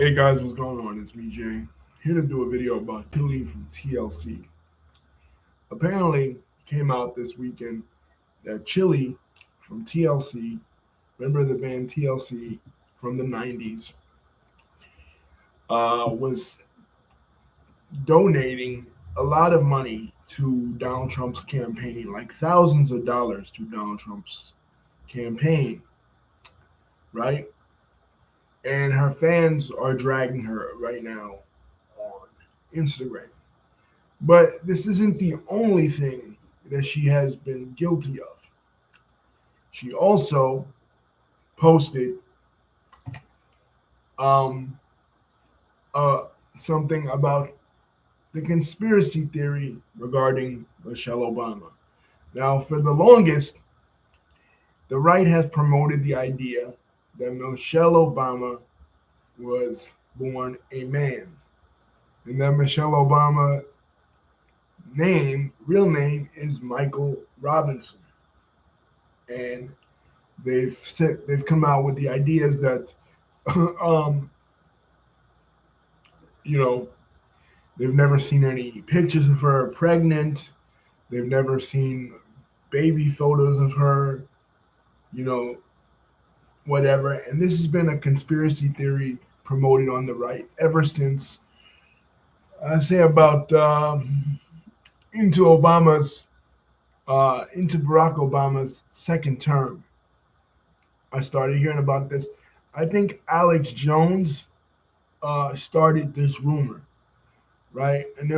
Hey guys, what's going on? It's me, Jay. Here to do a video about Chili from TLC. Apparently, it came out this weekend that Chili from TLC, remember the band TLC from the 90s, was donating a lot of money to Donald Trump's campaign, like thousands of dollars to Donald Trump's campaign, right? And her fans are dragging her right now on Instagram. But this isn't the only thing that she has been guilty of. She also posted um, uh, something about the conspiracy theory regarding Michelle Obama. Now, for the longest, the right has promoted the idea that Michelle Obama was born a man, and that Michelle Obama real name, is Michael Robinson. And they've come out with the ideas that um, you know they've never seen any pictures of her pregnant. They've never seen baby photos of her. You know, whatever. And this has been a conspiracy theory promoted on the right ever since I say about into Obama's into Barack Obama's second term. I started hearing about this. I think Alex Jones started this rumor, right? And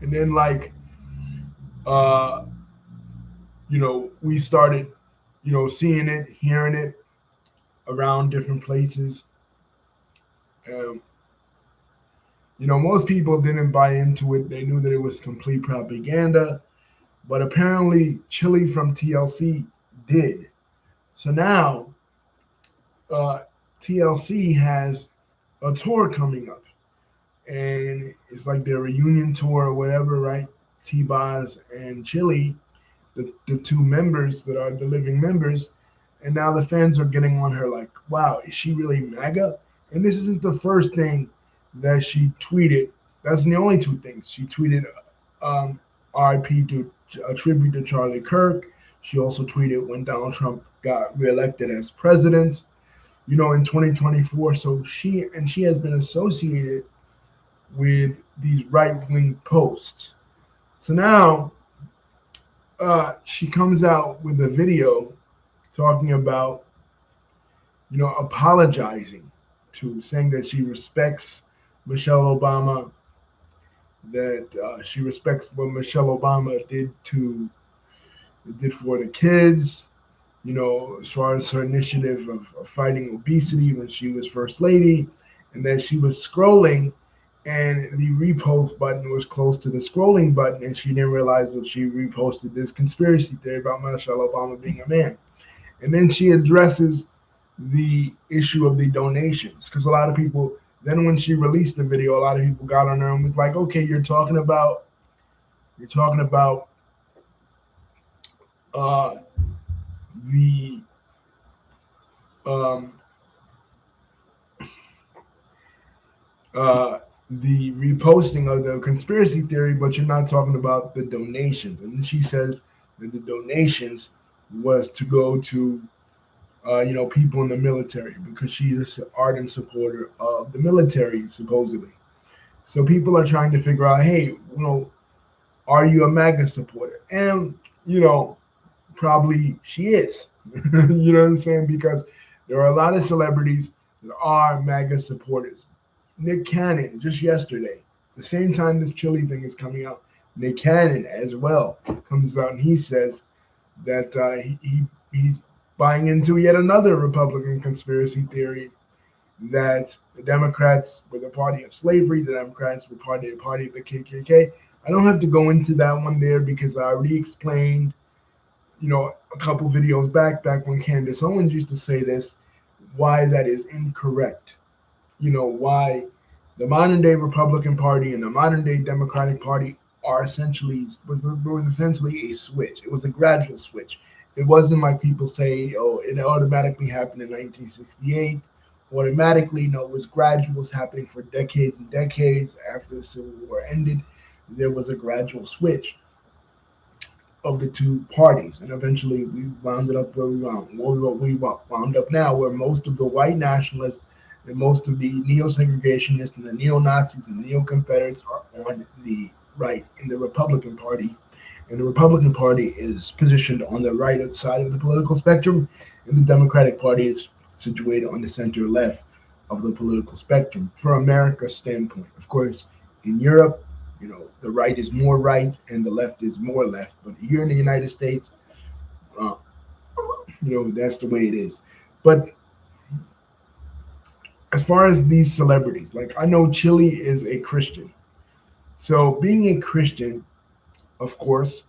then like uh, we started, seeing it, hearing it around different places. Um, Most people didn't buy into it. They knew that it was complete propaganda, but apparently Chili from TLC did. So now uh, TLC has a tour coming up, and it's like their reunion tour or whatever, right? T-Boz and Chili, the two members that are the living members, and now the fans are getting on her like, wow, is she really MAGA? And this isn't the first thing that she tweeted. That's the only two things she tweeted. RIP to a tribute to Charlie Kirk. She also tweeted when Donald Trump got reelected as president, in 2024. So she has been associated with these right wing posts. So now she comes out with a video talking about, apologizing to, saying that she respects Michelle Obama, that she respects what Michelle Obama did for the kids, as far as her initiative of fighting obesity when she was first lady, and that she was scrolling and the repost button was close to the scrolling button, and she didn't realize that she reposted this conspiracy theory about Michelle Obama being a man. And then she addresses the issue of the donations, because a lot of people, then when she released the video, a lot of people got on her and was like, okay, you're talking about uh, the um, the reposting of the conspiracy theory, but you're not talking about the donations. And she says that the donations was to go to people in the military, because she's an ardent supporter of the military, supposedly. So people are trying to figure out, hey, are you a MAGA supporter? And probably she is. You know what I'm saying? Because there are a lot of celebrities that are MAGA supporters. Nick Cannon, just yesterday, the same time this Chili thing is coming out, Nick Cannon as well comes out and he says that he's buying into yet another Republican conspiracy theory, that the Democrats were the party of slavery, the Democrats were the party of the KKK. I don't have to go into that one there because I already explained, a couple videos back when Candace Owens used to say this, why that is incorrect. Why the modern day Republican Party and the modern day Democratic Party was essentially a switch. It was a gradual switch. It wasn't like people say, oh, it automatically happened in 1968. Automatically, no, it was gradual. It was happening for decades and decades. After the Civil War ended, there was a gradual switch of the two parties, and eventually we wound up where we wound up now, where most of the white nationalists and most of the neo-segregationists and the neo-Nazis and neo-Confederates are on the right in the Republican Party, and the Republican Party is positioned on the right side of the political spectrum, and the Democratic Party is situated on the center left of the political spectrum. For America's standpoint, of course, in Europe, the right is more right and the left is more left. But here in the United States, uh, that's the way it is. But as far as these celebrities, like I know Chili is a Christian. So being a Christian, of course,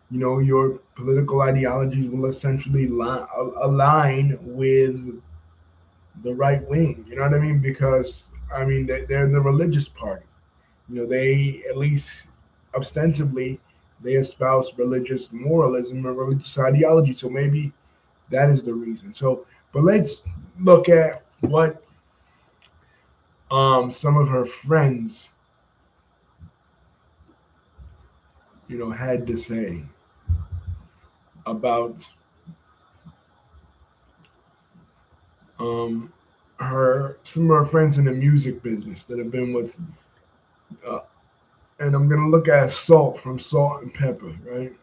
your political ideologies will essentially align with the right wing. You know what I mean? Because I mean they're the religious party. They at least ostensibly they espouse religious moralism or religious ideology. So maybe that is the reason. So, but let's look at what some of her friends, had to say about um, some of her friends in the music business that have been with, uh, and I'm gonna look at Salt from Salt and Pepper, right?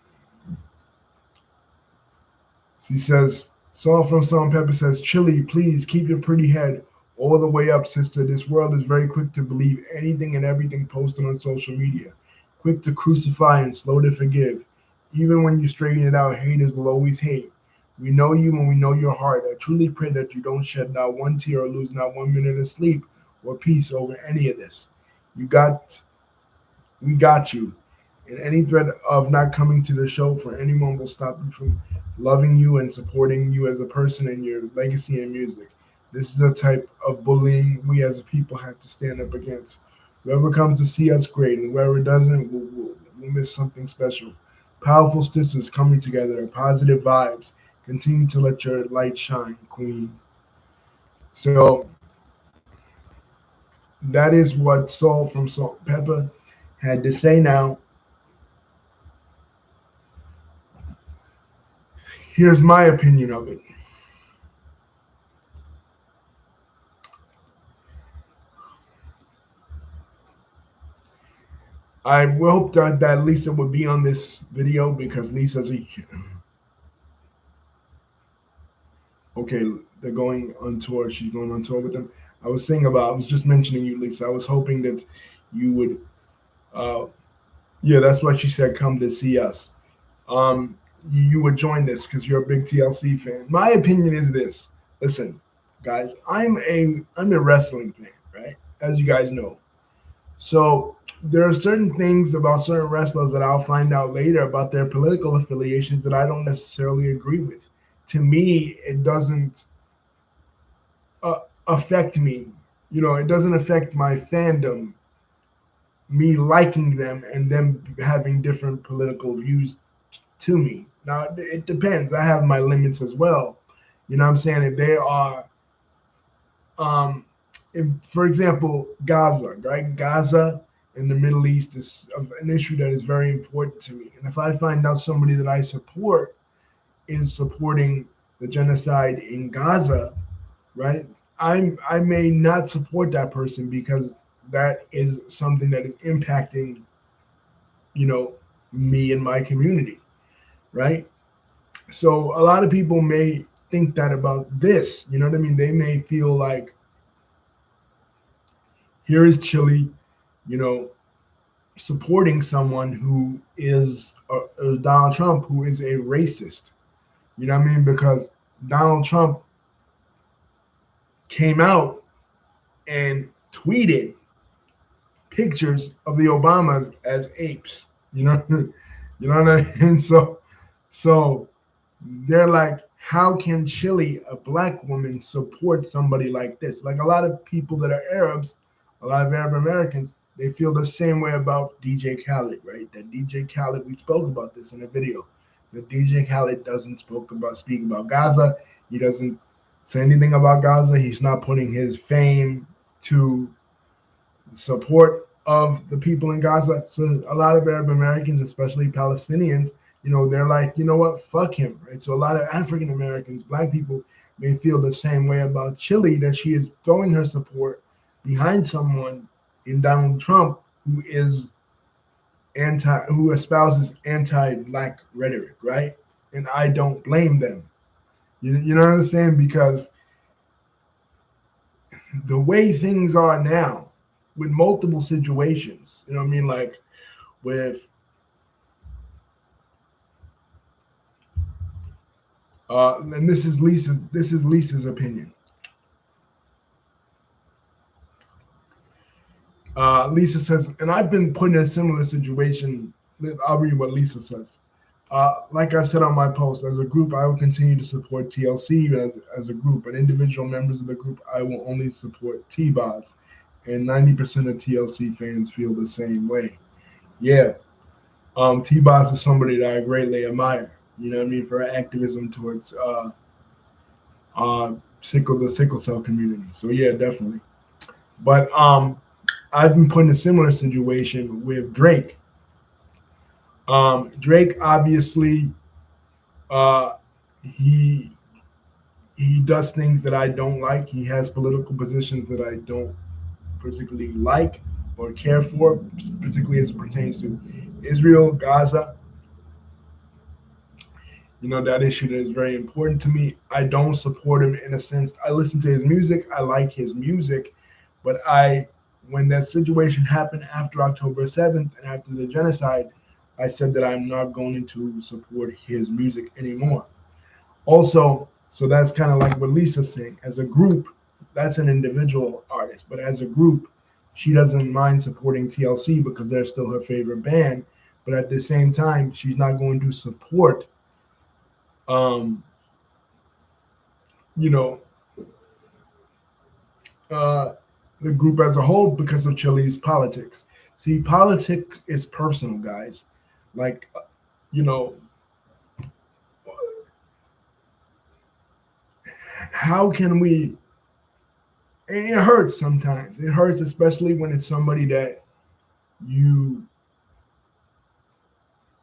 She says, Salt from Salt and Pepper says, Chili, please keep your pretty head all the way up, sister. This world is very quick to believe anything and everything posted on social media. Quick to crucify and slow to forgive. Even when you straighten it out, haters will always hate. We know you and we know your heart. I truly pray that you don't shed not one tear or lose not 1 minute of sleep or peace over any of this. You got, we got you. And any threat of not coming to the show for anyone will stop you from loving you and supporting you as a person and your legacy and music. This is the type of bullying we as a people have to stand up against. Whoever comes to see us, great, and whoever doesn't, we'll miss something special. Powerful sisters coming together, positive vibes. Continue to let your light shine, Queen. So that is what Saul from Salt and Pepper had to say. Now, here's my opinion of it. I hope that Lisa would be on this video because Lisa's a. Okay, they're going on tour. She's going on tour with them. I was just mentioning you, Lisa. I was hoping that you would, uh, yeah, that's what she said, come to see us. You would join this because you're a big TLC fan. My opinion is this. Listen, guys, I'm a wrestling fan, right? As you guys know. So there are certain things about certain wrestlers that I'll find out later about their political affiliations that I don't necessarily agree with. To me, it doesn't affect me. It doesn't affect my fandom, me liking them and them having different political views to me. Now, it depends. I have my limits as well. You know what I'm saying? If they are, um, if, for example, Gaza, right? Gaza in the Middle East is an issue that is very important to me. And if I find out somebody that I support is supporting the genocide in Gaza, right? I may not support that person because that is something that is impacting, you know, me and my community, right? So a lot of people may think that about this, you know what I mean? They may feel like here is Chile, you know, supporting someone who is Donald Trump, who is a racist. You know what I mean? Because Donald Trump came out and tweeted pictures of the Obamas as apes. You know, you know what I mean? So they're like, how can Chile, a black woman, support somebody like this? Like a lot of people that are Arabs, a lot of Arab Americans, they feel the same way about DJ Khaled, right? That DJ Khaled, we spoke about this in a video. The DJ Khaled doesn't speak about Gaza. He doesn't say anything about Gaza. He's not putting his fame to support of the people in Gaza. So a lot of Arab Americans, especially Palestinians, they're like, you know what, fuck him, right? So a lot of African Americans, black people, may feel the same way about Chile, that she is throwing her support behind someone in Donald Trump who espouses anti-black rhetoric, right? And I don't blame them. You know what I'm saying? Because the way things are now, with multiple situations, you know what I mean, like with and this is Lisa's opinion. Lisa says, and I've been put in a similar situation. I'll read what Lisa says. Like I've said on my post, as a group, I will continue to support TLC as a group, but individual members of the group, I will only support T-Boz. And 90% of TLC fans feel the same way. Yeah, T-Boz is somebody that I greatly admire. You know what I mean, for her activism towards the sickle cell community. So yeah, definitely. But I've been put in a similar situation with Drake. Drake obviously uh, he he does things that I don't like. He has political positions that I don't particularly like or care for, particularly as it pertains to Israel, Gaza. That issue that is very important to me. I don't support him in a sense. I listen to his music. I like his music, but when that situation happened after October 7th and after the genocide, I said that I'm not going to support his music anymore. Also, so that's kind of like what Lisa's saying. As a group, that's an individual artist, but as a group, she doesn't mind supporting TLC because they're still her favorite band. But at the same time, she's not going to support, um, you know, uh, the group as a whole because of Chile's politics. See, politics is personal, guys. Like, you know, how can we? And it hurts sometimes. It hurts, especially when it's somebody that you,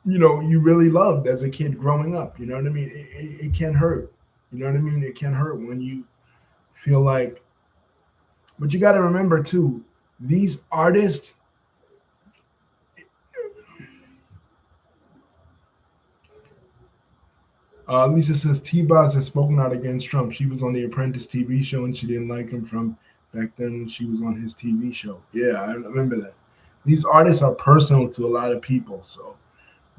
you really loved as a kid growing up. You know what I mean? It can hurt. You know what I mean? It can hurt when you feel like. But you got to remember too, these artists. Lisa says T-Boz has spoken out against Trump. She was on the Apprentice TV show and she didn't like him from back then when she was on his TV show. Yeah, I remember that. These artists are personal to a lot of people. So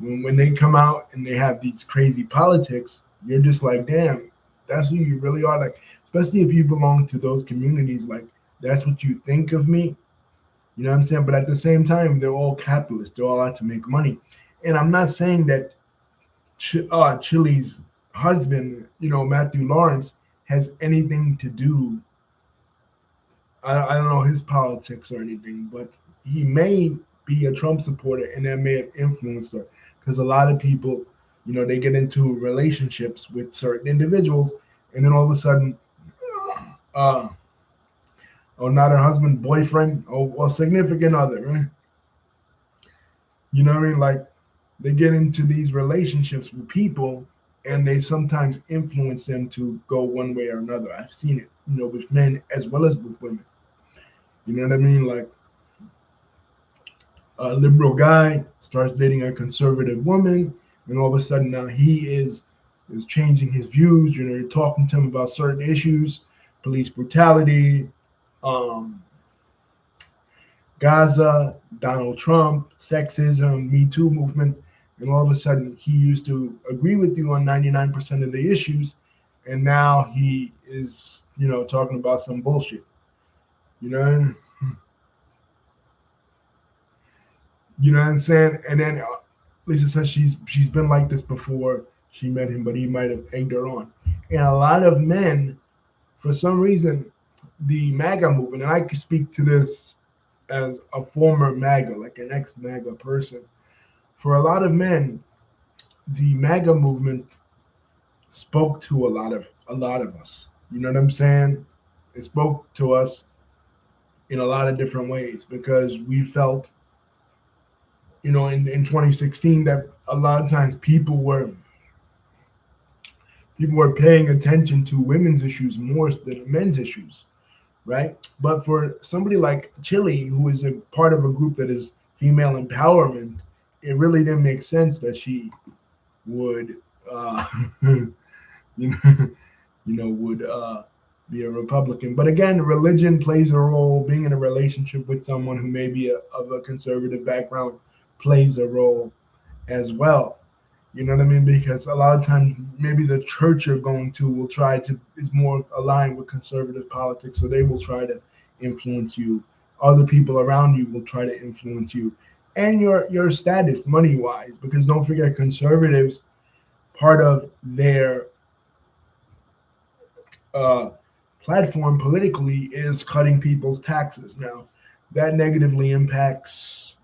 when they come out and they have these crazy politics, you're just like, damn, that's who you really are. Like, especially if you belong to those communities, like that's what you think of me. You know what I'm saying? But at the same time, they're all capitalists. They're all out to make money. And I'm not saying that Chile's husband, Matthew Lawrence, has anything to do. I don't know his politics or anything, but he may be a Trump supporter, and that may have influenced her. Because a lot of people, they get into relationships with certain individuals, and then all of a sudden, uh, or not her husband, boyfriend, or significant other, right? You know what I mean? Like they get into these relationships with people and they sometimes influence them to go one way or another. I've seen it, with men as well as with women. You know what I mean? Like a liberal guy starts dating a conservative woman, and all of a sudden now he is changing his views. You're talking to him about certain issues, police brutality, um, Gaza, Donald Trump, sexism, Me Too movement, and all of a sudden he used to agree with you on 99% of the issues, and now he is, talking about some bullshit. You know, you know what I'm saying? And then Lisa says she's been like this before she met him, but he might have egged her on. And a lot of men, for some reason, the MAGA movement, and I can speak to this as a former MAGA, like an ex-MAGA person. For a lot of men, the MAGA movement spoke to a lot of us. You know what I'm saying? It spoke to us in a lot of different ways because we felt, in 2016 that a lot of times people were paying attention to women's issues more than men's issues, right? But for somebody like Chile, who is a part of a group that is female empowerment, it really didn't make sense that she would, you know, would be a Republican. But again, religion plays a role. Being in a relationship with someone who may be of a conservative background plays a role as well. You know what I mean? Because a lot of times, maybe the church you're going to will try to is more aligned with conservative politics, so they will try to influence you. Other people around you will try to influence you, and your status money wise. Because don't forget, conservatives, part of their uh, platform politically is cutting people's taxes. Now, that negatively impacts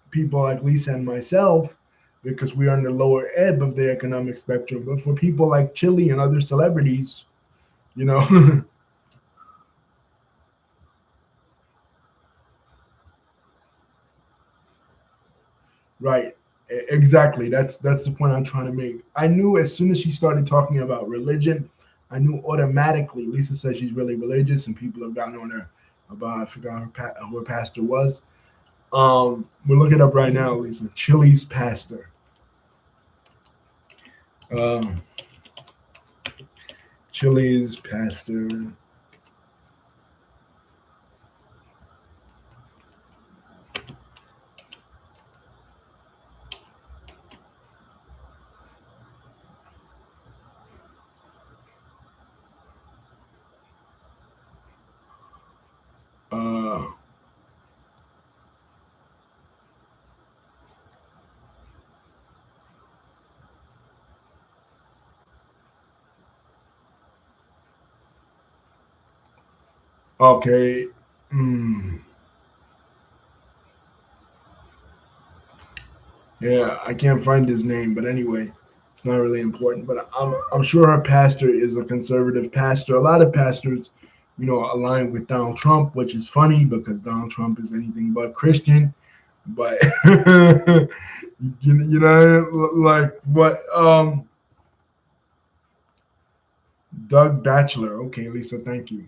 people like Lisa and myself because we are on the lower ebb of the economic spectrum. But for people like Chili and other celebrities, you know, right? Exactly. That's the point I'm trying to make. I knew as soon as she started talking about religion, I knew automatically. Lisa says she's really religious, and people have gotten on her about I forgot who her pastor was. We're looking up right now, Lisa. Chili's pastor. Um, Chili's pastor. Uh, okay. Mm, yeah, I can't find his name, but anyway, it's not really important. But I'm sure her pastor is a conservative pastor. A lot of pastors, align with Donald Trump, which is funny because Donald Trump is anything but Christian. But like what Doug Batchelor. Okay, Lisa, thank you.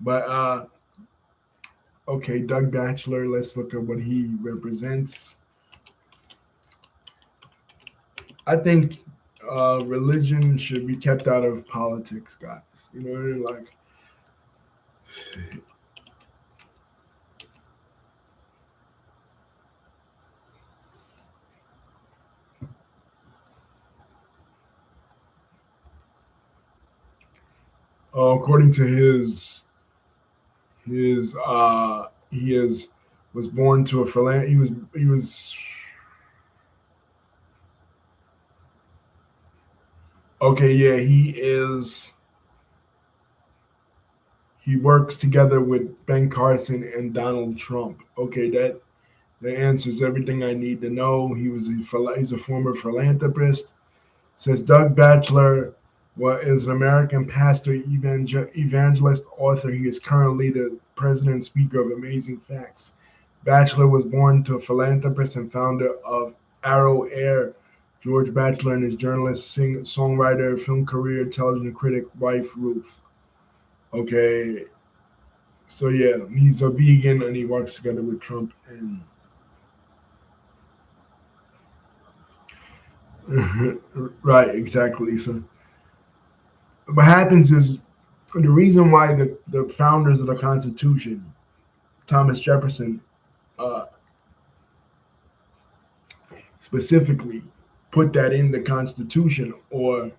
But okay, Doug Batchelor. Let's look at what he represents. I think religion should be kept out of politics, guys. You know what I mean? Like, according to his he is was born to a he was okay. Yeah, he works together with Ben Carson and Donald Trump. Okay, that answers everything I need to know. He's a former philanthropist. Says Doug Batchelor is an American pastor, evangelist, author. He is currently the president and speaker of Amazing Facts. Batchelor was born to a philanthropist and founder of Arrow Air. George Batchelor and his journalist, songwriter, film career, television critic, wife Ruth. Okay, so yeah, he's a vegan and he works together with Trump and right, exactly. So what happens is the reason why the founders of the Constitution, Thomas Jefferson, uh, specifically put that in the Constitution, or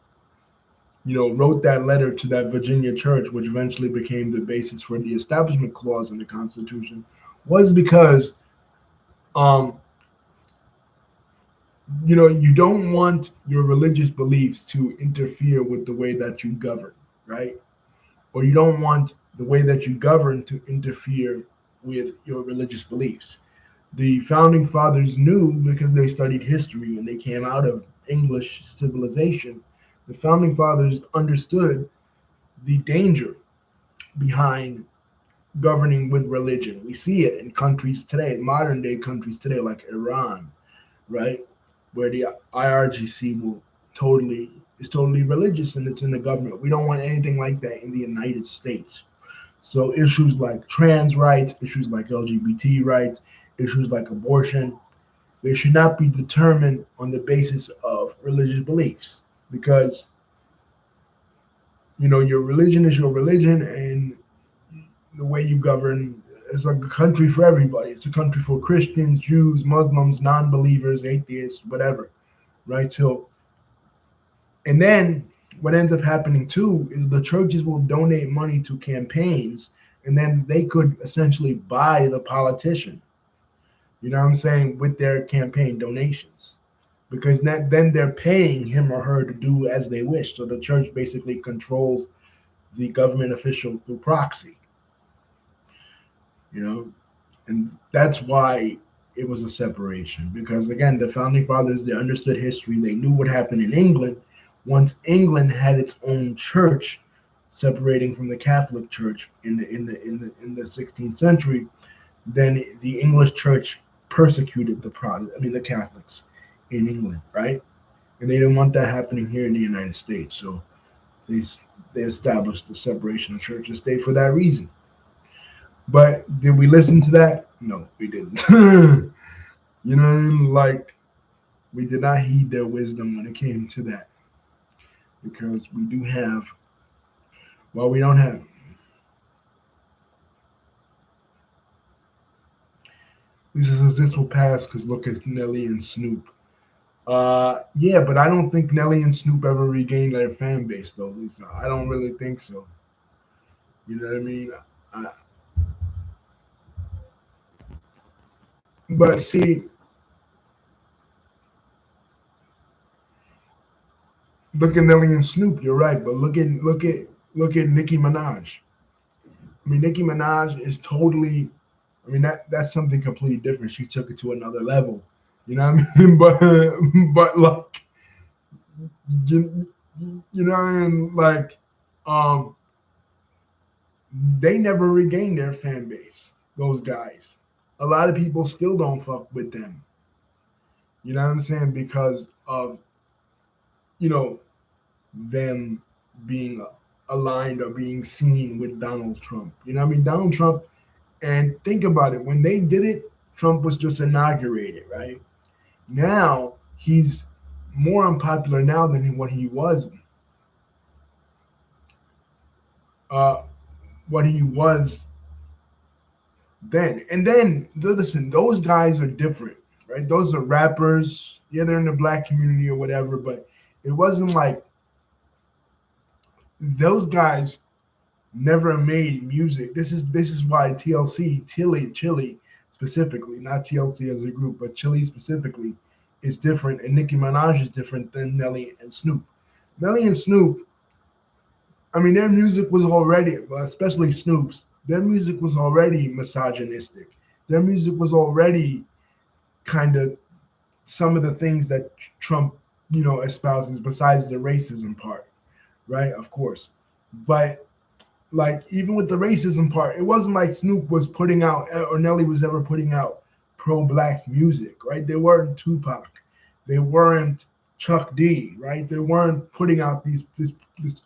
wrote that letter to that Virginia church, which eventually became the basis for the Establishment Clause in the Constitution, was because um, you don't want your religious beliefs to interfere with the way that you govern, right? Or you don't want the way that you govern to interfere with your religious beliefs. The founding fathers knew because they studied history and they came out of English civilization, the founding fathers understood the danger behind governing with religion. We see it in countries today, modern day countries today, like Iran, right, where the IRGC will totally is totally religious and it's in the government. We don't want anything like that in the United States. So issues like trans rights, issues like LGBT rights, issues like abortion, they should not be determined on the basis of religious beliefs because your religion is your religion, and the way you govern is a country for everybody. It's a country for Christians, Jews, Muslims, non-believers, atheists, whatever, right? So, and then what ends up happening too is the churches will donate money to campaigns, and then they could essentially buy the politician. You know what I'm saying, with their campaign donations, because then they're paying him or her to do as they wish. So the church basically controls the government official through proxy. You know, and that's why it was a separation, because again the founding fathers, they understood history, they knew what happened in England. Once England had its own church separating from the Catholic Church in the 16th century, then the English church persecuted the Catholics in England, right? And they didn't want that happening here in the United States. So they they established the separation of church and state for that reason. But did we listen to that? No, we didn't. You know what I mean? Like, we did not heed their wisdom when it came to that. Because we do have, well, we don't have. Lisa says this will pass because look at Nelly and Snoop. Yeah, but I don't think Nelly and Snoop ever regained their fan base, though, Lisa. I don't really think so. You know what I mean? I, but see, look at Nelly and Snoop. You're right, but look at Nicki Minaj. I mean, Nicki Minaj is totally. I mean, that's something completely different. She took it to another level. You know what I mean? But like you know, and like um, they never regained their fan base. Those guys. A lot of people still don't fuck with them. You know what I'm saying? Because of you know them being aligned or being seen with Donald Trump. You know what I mean? Donald Trump, and think about it, when they did it, Trump was just inaugurated, right? Now he's more unpopular now than what he was uh what he was then. And then listen, those guys are different, right? Those are rappers. Yeah, they're in the black community or whatever, but it wasn't like those guys never made music. This is why TLC, Chili specifically, not TLC as a group, but Chili specifically is different, and Nicki Minaj is different than Nelly and Snoop. Nelly and Snoop, I mean, their music was already, especially Snoop's, their music was already misogynistic. Their music was already kind of some of the things that Trump, espouses, besides the racism part, right? Of course. But like even with the racism part, it wasn't like Snoop was putting out or Nelly was ever putting out pro-black music, right? They weren't Tupac, they weren't Chuck D, right? They weren't putting out this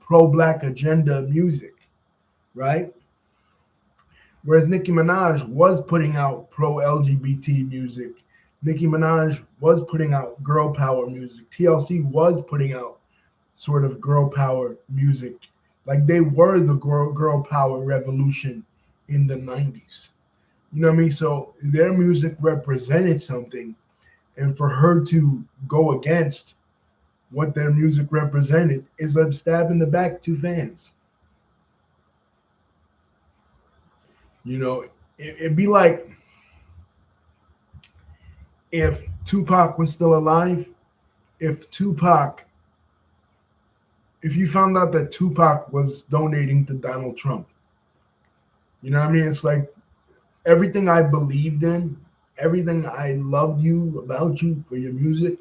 pro-black agenda music, right? Whereas Nicki Minaj was putting out pro-LGBT music. Nicki Minaj was putting out girl power music. TLC was putting out sort of girl power music. Like they were the girl power revolution in the 90s. You know what I mean? So their music represented something. And for her to go against what their music represented is a stab in the back to fans. It'd be like if Tupac was still alive, if Tupac, if you found out that Tupac was donating to Donald Trump, you know what I mean? It's like everything I believed in, everything I loved you about you for your music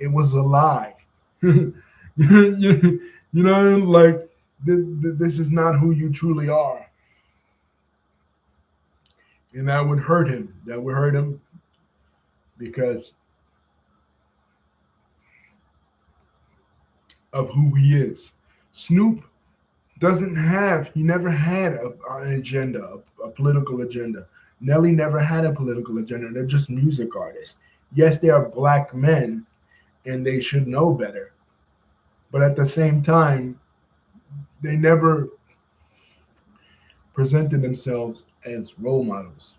it was a lie. You know, like this is not who you truly are, and that would hurt him. That would hurt him because of who he is. Snoop doesn't have, he never had an agenda, a political agenda. Nelly never had a political agenda. They're just music artists. Yes, they are black men and they should know better. But at the same time, they never presented themselves as role models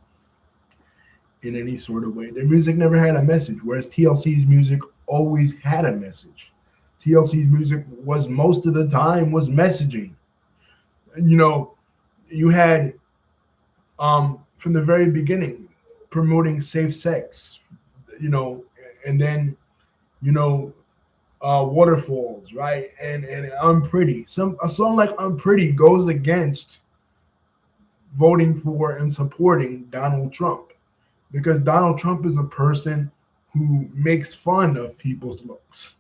in any sort of way. Their music never had a message, whereas TLC's music always had a message. TLC's music was most of the time was messaging. You know, you had from the very beginning promoting safe sex, you know, and then you know waterfalls, right? And Unpretty. Some a song like Unpretty goes against voting for and supporting Donald Trump because Donald Trump is a person who makes fun of people's looks,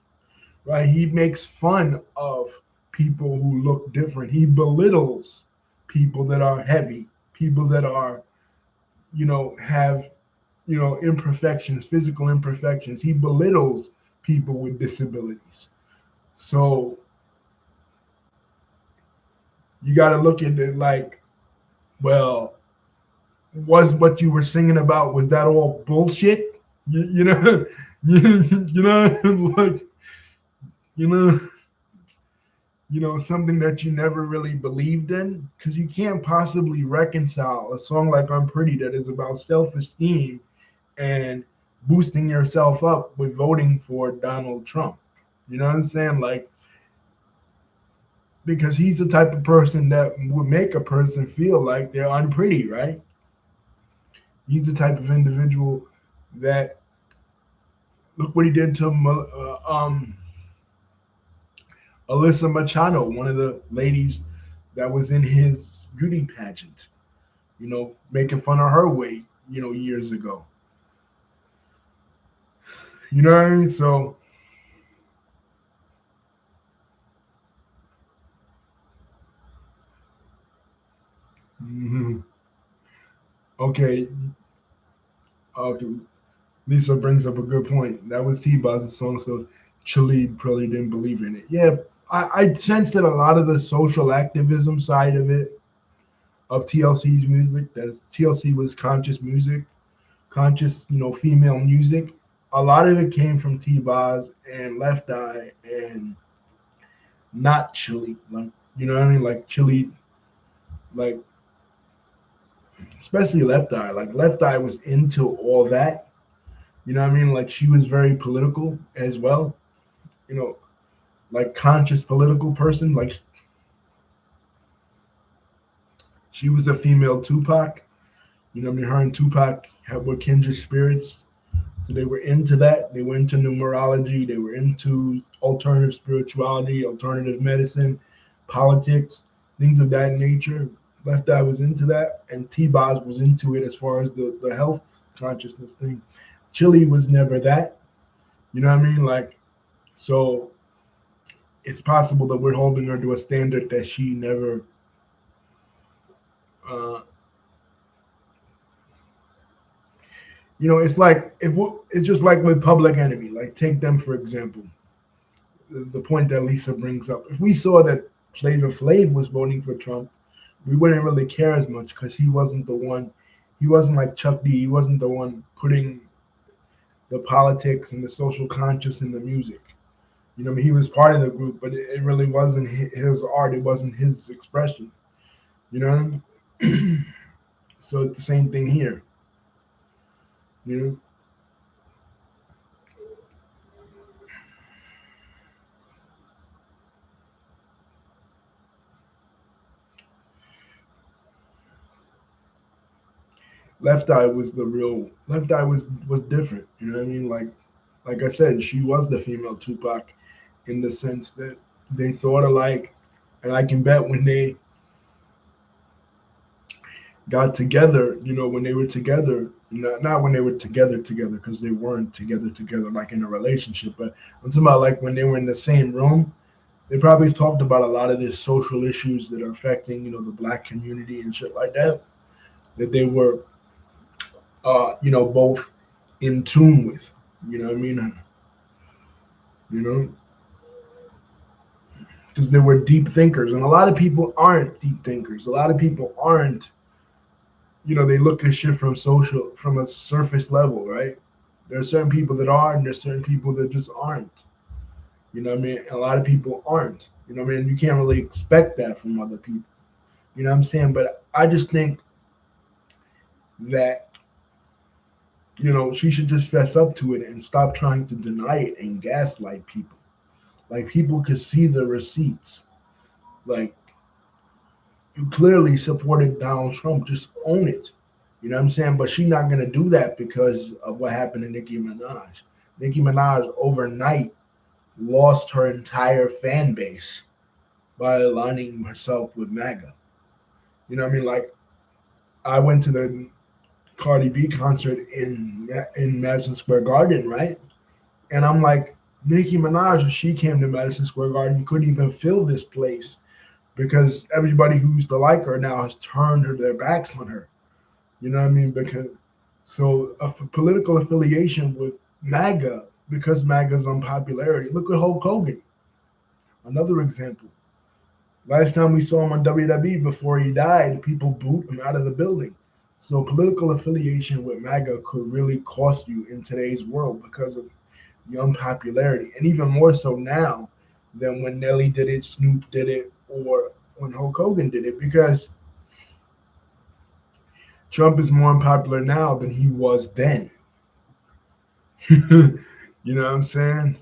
right? He makes fun of people who look different. He belittles people that are heavy, people that are, have, imperfections, physical imperfections. He belittles people with disabilities. So you got to look at it like, well, was what you were singing about, was that all bullshit? You know, you know, like, you know, something that you never really believed in, because you can't possibly reconcile a song like Unpretty that is about self-esteem and boosting yourself up with voting for Donald Trump. You know what I'm saying? Like, because he's the type of person that would make a person feel like they're unpretty, right? He's the type of individual that, look what he did to Alyssa Machado, one of the ladies that was in his beauty pageant, making fun of her weight, years ago. You know what I mean? So, mhm. Okay, okay. Lisa brings up a good point. That was T-Boss's song, so Chile probably didn't believe in it. Yeah, I sensed that a lot of the social activism side of it, of TLC's music, that TLC was conscious music, conscious, female music. A lot of it came from T-Boz and Left Eye and not Chile. Like, you know what I mean? Like Chile, like, especially Left Eye. Like Left Eye was into all that. You know what I mean? Like she was very political as well. You know, like conscious political person. Like she was a female Tupac. You know what I mean? Her and Tupac were kindred spirits. So they were into that. They were into numerology. They were into alternative spirituality, alternative medicine, politics, things of that nature. Left Eye was into that, and T-Boz was into it as far as the health consciousness thing. Chili was never that. You know what I mean? Like, so it's possible that we're holding her to a standard that she never. Uh, it's like it's just like with Public Enemy. Like, take them for example. The point that Lisa brings up. If we saw that Flavor Flav was voting for Trump, we wouldn't really care as much because he wasn't the one. He wasn't like Chuck D. He wasn't the one putting the politics and the social conscious in the music. I mean, he was part of the group, but it really wasn't his art. It wasn't his expression. You know. So it's the same thing here. You know. Left Eye was the real. Left Eye was different. You know what I mean? Like I said, she was the female Tupac in the sense that they thought alike, and I can bet when got together, when they were together, not when they were together, because they weren't together, like in a relationship, but I'm talking about like when they were in the same room. They probably talked about a lot of these social issues that are affecting, the black community and shit like that, that they were, both in tune with. You know what I mean? You know, because they were deep thinkers, and a lot of people aren't deep thinkers. A lot of people aren't. They look at shit from a surface level, right? There are certain people that are, and there's certain people that just aren't. You know what I mean? A lot of people aren't. You know what I mean? You can't really expect that from other people. You know what I'm saying? But I just think that, she should just fess up to it and stop trying to deny it and gaslight people. Like, people could see the receipts. Like, you clearly supported Donald Trump. Just own it. You know what I'm saying? But she's not gonna do that because of what happened to Nicki Minaj. Nicki Minaj overnight lost her entire fan base by aligning herself with MAGA. You know what I mean? Like, I went to the Cardi B concert in Madison Square Garden, right? And I'm like, Nicki Minaj, when she came to Madison Square Garden, couldn't even fill this place because everybody who used to like her now has turned their backs on her. You know what I mean? Because so a political affiliation with MAGA, because MAGA's unpopularity. Look at Hulk Hogan, another example. Last time we saw him on WWE before he died, people booed him out of the building. So political affiliation with MAGA could really cost you in today's world because of the unpopularity, and even more so now than when Nelly did it, Snoop did it, or when Hulk Hogan did it, because Trump is more unpopular now than he was then. You know what I'm saying?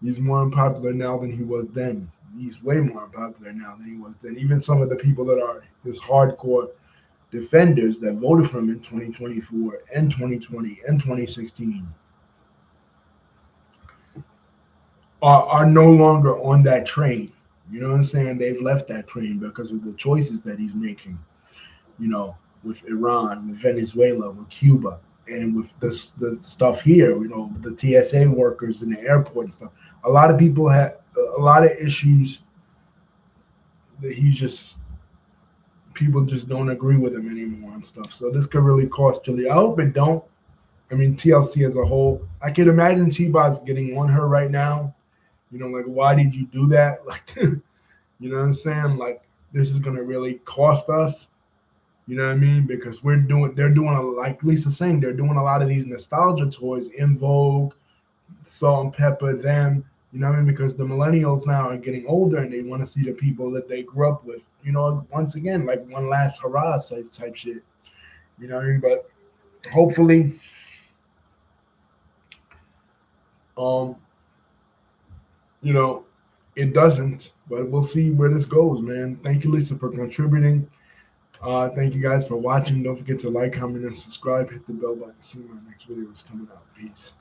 He's more unpopular now than he was then. He's way more unpopular now than he was then. Even some of the people that are his hardcore defenders that voted for him in 2024 and 2020 and 2016 are no longer on that train. You know what I'm saying? They've left that train because of the choices that he's making, with Iran, with Venezuela, with Cuba, and with the stuff here, the TSA workers in the airport and stuff. A lot of people had a lot of issues that people just don't agree with him anymore and stuff. So this could really cost Chilli. I hope it don't. I mean, TLC as a whole. I can imagine T-Boz getting on her right now. Like, why did you do that? Like, you know what I'm saying? Like, this is gonna really cost us. You know what I mean? Because they're doing like Lisa's saying, they're doing a lot of these nostalgia toys, In Vogue, Salt and Pepper, them. You know what I mean? Because the millennials now are getting older and they want to see the people that they grew up with. Once again, like one last hurrah type shit. You know what I mean? But hopefully, um, you know, it doesn't. But we'll see where this goes, man. Thank you, Lisa, for contributing. Thank you guys for watching. Don't forget to like, comment, and subscribe. Hit the bell button. See my next video is coming out. Peace.